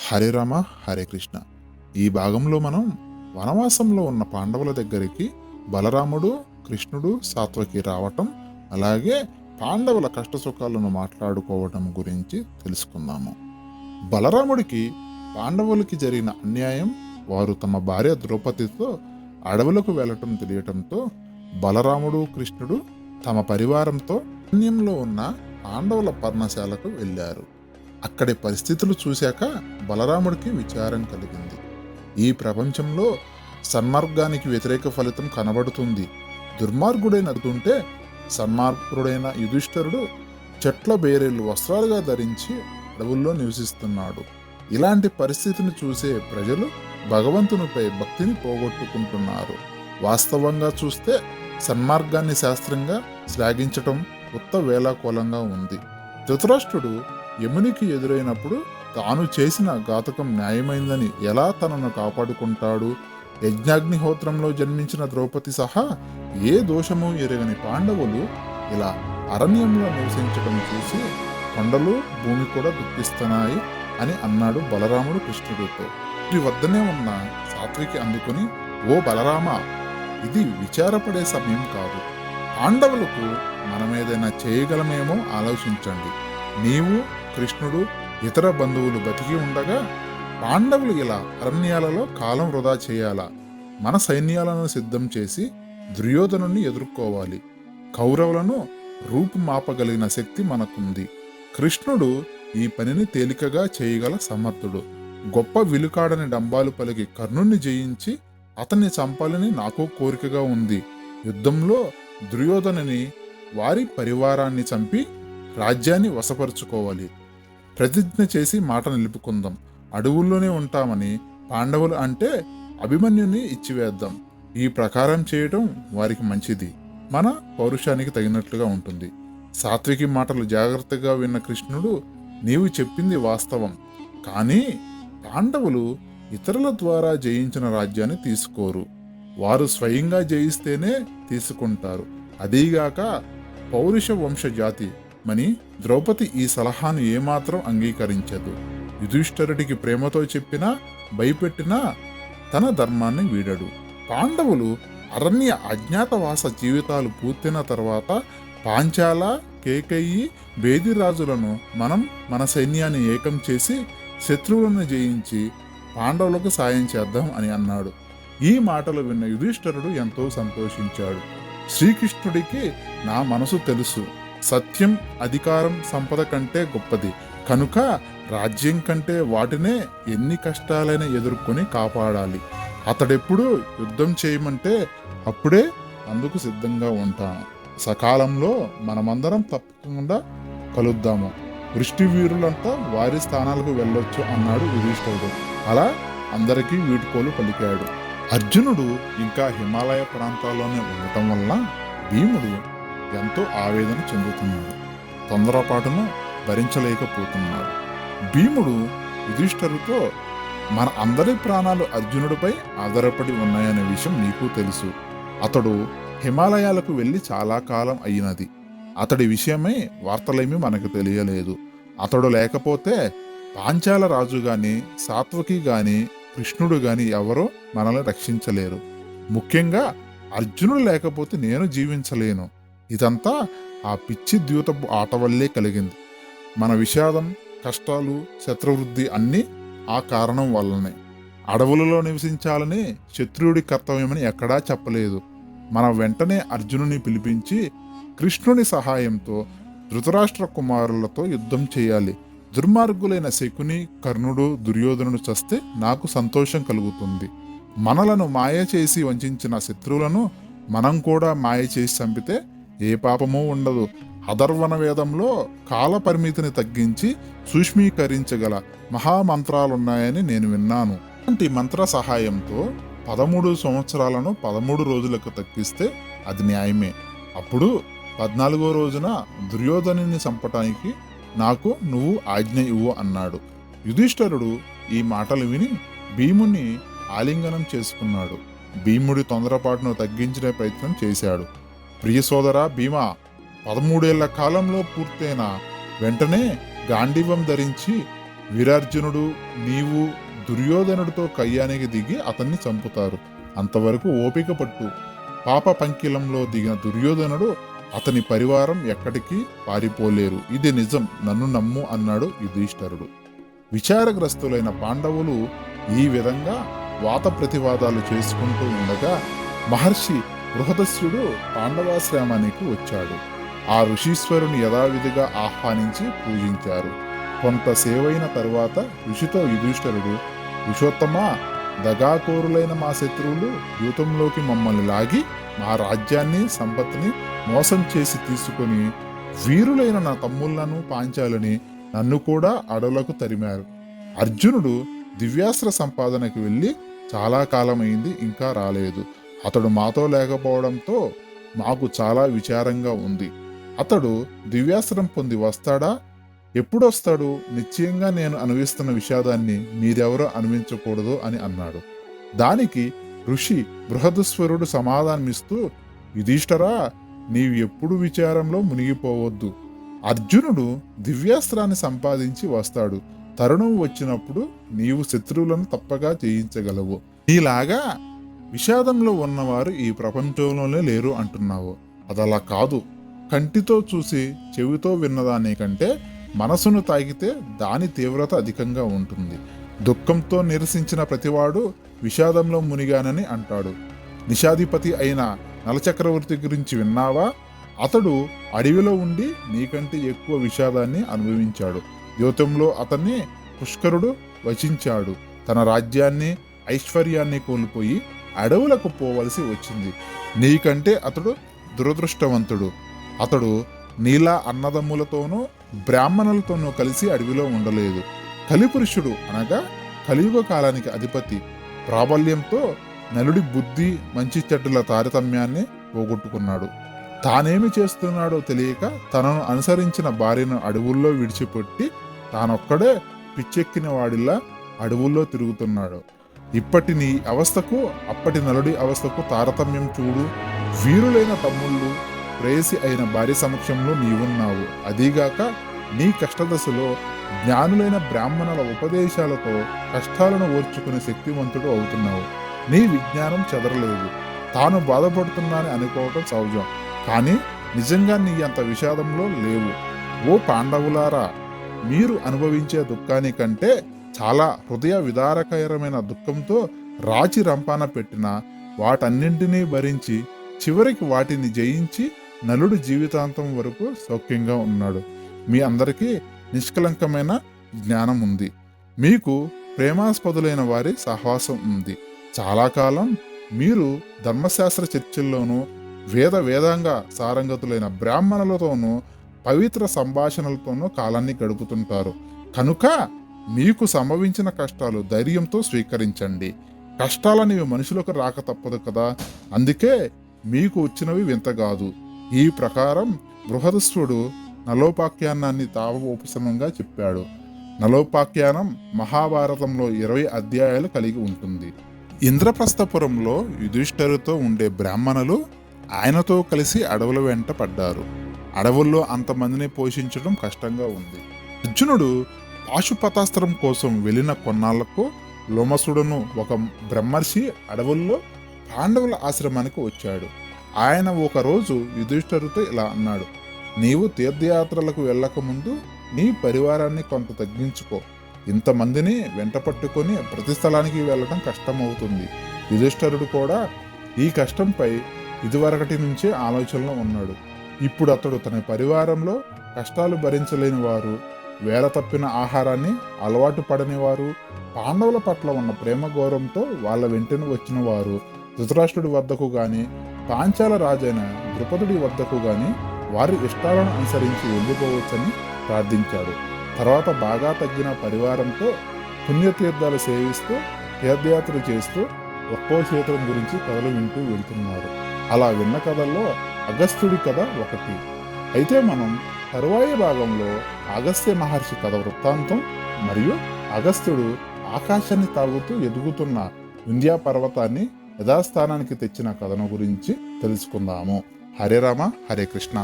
హరే రామ హరే కృష్ణ. ఈ భాగంలో మనం వనవాసంలో ఉన్న పాండవుల దగ్గరికి బలరాముడు, కృష్ణుడు, సాత్వకి రావటం, అలాగే పాండవుల కష్టసుఖాలను మాట్లాడుకోవటం గురించి తెలుసుకుందాము. బలరాముడికి పాండవులకి జరిగిన అన్యాయం, వారు తమ భార్య ద్రౌపదితో అడవులకు వెళ్లటం తెలియటంతో బలరాముడు, కృష్ణుడు తమ పరివారంతో అరణ్యంలో ఉన్న పాండవుల పర్ణశాలకు వెళ్ళారు. అక్కడి పరిస్థితులు చూశాక బలరాముడికి విచారం కలిగింది. ఈ ప్రపంచంలో సన్మార్గానికి వ్యతిరేక ఫలితం కనబడుతుంది. దుర్మార్గుడైన అదుంటే సన్మార్గుడైన యుధిష్ఠరుడు చెట్ల బేరేళ్లు వస్త్రాలుగా ధరించి అడవుల్లో నివసిస్తున్నాడు. ఇలాంటి పరిస్థితిని చూసే ప్రజలు భగవంతునిపై భక్తిని పోగొట్టుకుంటున్నారు. వాస్తవంగా చూస్తే సన్మార్గాన్ని శాస్త్రంగా శ్లాఘించటం ఉత్త వేళాకోళంగా ఉంది. ధృతరాష్ట్రుడు యమునికి ఎదురైనప్పుడు తాను చేసిన ఘాతకం న్యాయమైందని ఎలా తనను కాపాడుకుంటాడు? యజ్ఞాగ్నిహోత్రంలో జన్మించిన ద్రౌపది సహా ఏ దోషము ఎరగని పాండవులు ఇలా అరణ్యంలో నివసించడం చూసి కొండలు భూమి కూడా దుఃఖిస్తున్నాయి అని అన్నాడు బలరాముడు కృష్ణుడితో. ఈ వద్దనే ఉన్న సాత్వికి అందుకుని, ఓ బలరామ, ఇది విచారపడే సమయం కాదు. పాండవులకు మనమేదైనా చేయగలమేమో ఆలోచించండి. నీవు, కృష్ణుడు, ఇతర బంధువులు బతికి ఉండగా పాండవులు ఇలా అరణ్యాలలో కాలం వృధా చేయాలా? మన సైన్యాలను సిద్ధం చేసి దుర్యోధనుని ఎదుర్కోవాలి. కౌరవులను రూపుమాపగలిగిన శక్తి మనకుంది. కృష్ణుడు ఈ పనిని తేలికగా చేయగల సమర్థుడు. గొప్ప విలుకాడని డంబాలు పలికి కర్ణుణ్ణి జయించి అతన్ని చంపాలని నాకు కోరికగా ఉంది. యుద్ధంలో దుర్యోధనుని, వారి పరివారాన్ని చంపి రాజ్యాన్ని వశపరుచుకోవాలి. ప్రతిజ్ఞ చేసి మాట నిలుపుకుందాం. అడవుల్లోనే ఉంటామని పాండవులు అంటే అభిమన్యుని ఇచ్చివేద్దాం. ఈ ప్రకారం చేయటం వారికి మంచిది, మన పౌరుషానికి తగినట్లుగా ఉంటుంది. సాత్వికి మాటలు జాగ్రత్తగా విన్న కృష్ణుడు, నీవు చెప్పింది వాస్తవం, కానీ పాండవులు ఇతరుల ద్వారా జయించిన రాజ్యాన్ని తీసుకోరు. వారు స్వయంగా జయిస్తేనే తీసుకుంటారు. అదీగాక పౌరుష వంశజాతి మని ద్రౌపది ఈ సలహాను ఏమాత్రం అంగీకరించదు. యుధిష్ఠరుడికి ప్రేమతో చెప్పినా భయపెట్టినా తన ధర్మాన్ని వీడడు. పాండవులు అరణ్య అజ్ఞాతవాస జీవితాలు పూర్తయిన తర్వాత పాంచాల, కేకయి, బేదిరాజులను మనం మన సైన్యాన్ని ఏకం చేసి శత్రువులను జయించి పాండవులకు సాయం చేద్దాం అని అన్నాడు. ఈ మాటలు విన్న యుధిష్ఠరుడు ఎంతో సంతోషించాడు. శ్రీకృష్ణుడికి నా మనసు తెలుసు, సత్యం, అధికారం సంపద కంటే గొప్పది కనుక రాజ్యం కంటే వాటినే ఎన్ని కష్టాలైనా ఎదుర్కొని కాపాడాలి. అతడెప్పుడు యుద్ధం చేయమంటే అప్పుడే అందుకు సిద్ధంగా ఉంటాను. సకాలంలో మనమందరం తప్పకుండా కలుద్దాము. వృష్టి వీరులంతా వారి స్థానాలకు వెళ్ళొచ్చు అన్నాడు యుధిష్ఠిరుడు. అలా అందరికీ వీడ్కోలు పలికాడు. అర్జునుడు ఇంకా హిమాలయ ప్రాంతాల్లోనే ఉండటం వల్ల భీముడు ఎంతో ఆవేదన చెందుతున్నాడు. తొందరపాటును భరించలేకపోతున్నాడు. భీముడు యుధిష్ఠిరుడితో, మన అందరి ప్రాణాలు అర్జునుడిపై ఆధారపడి ఉన్నాయనే విషయం నీకు తెలుసు. అతడు హిమాలయాలకు వెళ్ళి చాలా కాలం అయినది. అతడి విషయమై వార్తలేమీ మనకు తెలియలేదు. అతడు లేకపోతే పాంచాల రాజు గాని, సాత్వకి గాని, కృష్ణుడు గాని ఎవరో మనల్ని రక్షించలేరు. ముఖ్యంగా అర్జునుడు లేకపోతే నేను జీవించలేను. ఇదంతా ఆ పిచ్చి ద్యూతపు ఆట వల్లే కలిగింది. మన విషాదం, కష్టాలు, శత్రువృద్ధి అన్నీ ఆ కారణం వల్లనే. అడవులలో నివసించాలని శత్రువుడి కర్తవ్యమని ఎక్కడా చెప్పలేదు. మన వెంటనే అర్జునుని పిలిపించి కృష్ణుని సహాయంతో ధృతరాష్ట్ర కుమారులతో యుద్ధం చేయాలి. దుర్మార్గులైన శకుని, కర్ణుడు, దుర్యోధనుడు చస్తే నాకు సంతోషం కలుగుతుంది. మనలను మాయ చేసి వంచిన శత్రువులను మనం కూడా మాయ చేసి చంపితే ఏ పాపమూ ఉండదు. అధర్వణ వేదంలో కాల పరిమితిని తగ్గించి సూక్ష్మీకరించగల మహామంత్రాలున్నాయని నేను విన్నాను. అలాంటి మంత్ర సహాయంతో 13 సంవత్సరాలను 13 రోజులకు తగ్గిస్తే అది న్యాయమే. అప్పుడు 14వ రోజున దుర్యోధనుని చంపటానికి నాకు నువ్వు ఆజ్ఞ ఇవ్వు అన్నాడు. యుధిష్ఠరుడు ఈ మాటలు విని భీముని ఆలింగనం చేసుకున్నాడు. భీముడి తొందరపాటును తగ్గించే ప్రయత్నం చేశాడు. ప్రియ సోదరా భీమా, 13 ఏళ్ల కాలంలో పూర్తయిన వెంటనే గాంధీవం ధరించి వీరార్జునుడు, నీవు దుర్యోధనుడితో కయ్యానికి దిగి అతన్ని చంపుతారు. అంతవరకు ఓపిక పట్టు. పాప పంకిలంలో దిగిన దుర్యోధనుడు అతని పరివారం ఎక్కడికి పారిపోలేరు. ఇది నిజం, నన్ను నమ్ము అన్నాడు యుధిష్ఠిరుడు. విచారగ్రస్తులైన పాండవులు ఈ విధంగా వాత ప్రతివాదాలు చేసుకుంటూ ఉండగా మహర్షి బృహదస్యుడు పాండవాశ్రమానికి వచ్చాడు. ఆ ఋషీశ్వరుని యథావిధిగా ఆహ్వానించి పూజించారు. కొంత సేవైన తరువాత ఋషితో యుధిష్ఠిరుడు, ఋషోత్తమా, దగాకోరులైన మా శత్రువులు యూతంలోకి మమ్మల్ని లాగి మా రాజ్యాన్ని సంపత్తిని మోసం చేసి తీసుకొని వీరులైన నా తమ్ముళ్లను పాంచాలని నన్ను కూడా అడవులకు తరిమారు. అర్జునుడు దివ్యాస్త్ర సంపాదనకి వెళ్ళి చాలా కాలమైంది, ఇంకా రాలేదు. అతడు మాతో లేకపోవడంతో మాకు చాలా విచారంగా ఉంది. అతడు దివ్యాస్త్రం పొంది వస్తాడా? ఎప్పుడొస్తాడు? నిశ్చయంగా నేను అనుభవిస్తున్న విషాదాన్ని మీరెవరూ అనుభవించకూడదు అని అన్నాడు. దానికి ఋషి బృహదస్వరుడు సమాధానమిస్తూ, యుధిష్ఠిరా, నీవు ఎప్పుడు విచారంలో మునిగిపోవద్దు. అర్జునుడు దివ్యాస్త్రాన్ని సంపాదించి వస్తాడు. తరుణం వచ్చినప్పుడు నీవు శత్రువులను తప్పగా జయించగలవు. నీలాగా విషాదంలో ఉన్నవారు ఈ ప్రపంచంలోనే లేరు అంటున్నావు. అదలా కాదు. కంటితో చూసి చెవితో విన్నదాని కంటే మనసును తాకితే దాని తీవ్రత అధికంగా ఉంటుంది. దుఃఖంతో నిరసించిన ప్రతివాడు విషాదంలో మునిగానని అంటాడు. నిషాధిపతి అయిన నలచక్రవర్తి గురించి విన్నావా? అతడు అడవిలో ఉండి నీకంటే ఎక్కువ విషాదాన్ని అనుభవించాడు. యువతంలో అతన్ని పుష్కరుడు వచించాడు. తన రాజ్యాన్ని ఐశ్వర్యాన్ని కోల్పోయి అడవులకు పోవలసి వచ్చింది. నీకంటే అతడు దురదృష్టవంతుడు. అతడు నీలా అన్నదమ్ములతోనూ బ్రాహ్మణులతోనూ కలిసి అడవిలో ఉండలేదు. కలిపురుషుడు అనగా కలియుగ కాలానికి అధిపతి ప్రాబల్యంతో నలుడి బుద్ధి మంచి చెడ్డల తారతమ్యాన్ని పోగొట్టుకున్నాడు. తానేమి చేస్తున్నాడో తెలియక తనను అనుసరించిన భార్యను అడవుల్లో విడిచిపెట్టి తానొక్కడే పిచ్చెక్కిన వాడిలా అడవుల్లో తిరుగుతున్నాడు. ఇప్పటి నీ అవస్థకు అప్పటి నలుడి అవస్థకు తారతమ్యం చూడు. వీరులైన తమ్ముళ్ళు, ప్రేయసి అయిన భార్య సమక్షంలో నీవున్నావు. అదీగాక నీ కష్టదశలో జ్ఞానులైన బ్రాహ్మణుల ఉపదేశాలతో కష్టాలను ఓర్చుకునే శక్తివంతుడు అవుతున్నావు. నీ విజ్ఞానం చెదరలేదు. తాను బాధపడుతున్నానని అనుకోవటం సహజం, కానీ నిజంగా నీ అంత విషాదంలో లేవు. ఓ పాండవులారా, మీరు అనుభవించే దుఃఖానికంటే చాలా హృదయ విదారకరమైన దుఃఖంతో రాచి రంపాన పెట్టిన వాటన్నింటినీ భరించి చివరికి వాటిని జయించి నలుడు జీవితాంతం వరకు సౌఖ్యంగా ఉన్నాడు. మీ అందరికీ నిష్కలంకమైన జ్ఞానం ఉంది. మీకు ప్రేమాస్పదులైన వారి సహవాసం ఉంది. చాలా కాలం మీరు ధర్మశాస్త్ర చర్చల్లోనూ వేదాంగ సారంగతులైన బ్రాహ్మణులతోనూ పవిత్ర సంభాషణలతోనూ కాలాన్ని గడుపుతుంటారు. కనుక మీకు సంభవించిన కష్టాలు ధైర్యంతో స్వీకరించండి. కష్టాలనేవి మనుషులకు రాక తప్పదు కదా. అందుకే మీకు వచ్చినవి వింత కాదు. ఈ ప్రకారం బృహదస్సుడు నలోపాఖ్యానాన్ని తావోపశమంగా చెప్పాడు. నలోపాఖ్యానం మహాభారతంలో 20 అధ్యాయాలు కలిగి ఉంటుంది. ఇంద్రప్రస్థపురంలో యుధిష్ఠిరుతో ఉండే బ్రాహ్మణులు ఆయనతో కలిసి అడవుల వెంట పడ్డారు. అడవుల్లో అంతమందిని పోషించడం కష్టంగా ఉంది. అర్జునుడు పాశుపతాస్త్రం కోసం వెళ్ళిన కొన్నాళ్లకు లోమసుడును ఒక బ్రహ్మర్షి అడవుల్లో పాండవుల ఆశ్రమానికి వచ్చాడు. ఆయన ఒకరోజు యుధిష్ఠిరుతో ఇలా అన్నాడు, నీవు తీర్థయాత్రలకు వెళ్ళక ముందు నీ పరివారాన్ని కొంత తగ్గించుకో. ఇంతమందిని వెంట పట్టుకొని ప్రతి స్థలానికి వెళ్ళడం కష్టమవుతుంది. యుధిష్ఠిరుడు కూడా ఈ కష్టంపై ఇదివరకటి నుంచే ఆలోచనలో ఉన్నాడు. ఇప్పుడు అతడు తన పరివారంలో కష్టాలు భరించలేని వారు, వేల తప్పిన ఆహారాన్ని అలవాటు పడని వారు, పాండవుల పట్ల ఉన్న ప్రేమ గౌరవంతో వాళ్ళ వెంటనే వచ్చిన వారు ధృతరాష్ట్రుడి వద్దకు గాని, పాంచాల రాజైన ద్రుపదుడి వద్దకు గాని వారి ఇష్టాలను అనుసరించి వెళ్ళిపోవచ్చని ప్రార్థించాడు. తర్వాత బాగా తగ్గిన పరివారంతో పుణ్యతీర్థాలు సేవిస్తూ తీర్థయాత్రలు చేస్తూ ఒక్కో క్షేత్రం గురించి కథలు వింటూ వెళ్తున్నారు. అలా విన్న కథల్లో అగస్త్యుడి కథ ఒకటి. అయితే మనం తరువాయి భాగంలో అగస్త్య మహర్షి కథ వృత్తాంతం మరియు అగస్త్యుడు ఆకాశాన్ని తాగుతూ ఎదుగుతున్న వింధ్యా పర్వతాన్ని యథాస్థానానికి తెచ్చిన కథను గురించి తెలుసుకుందాము. హరే రామ, హరే కృష్ణ.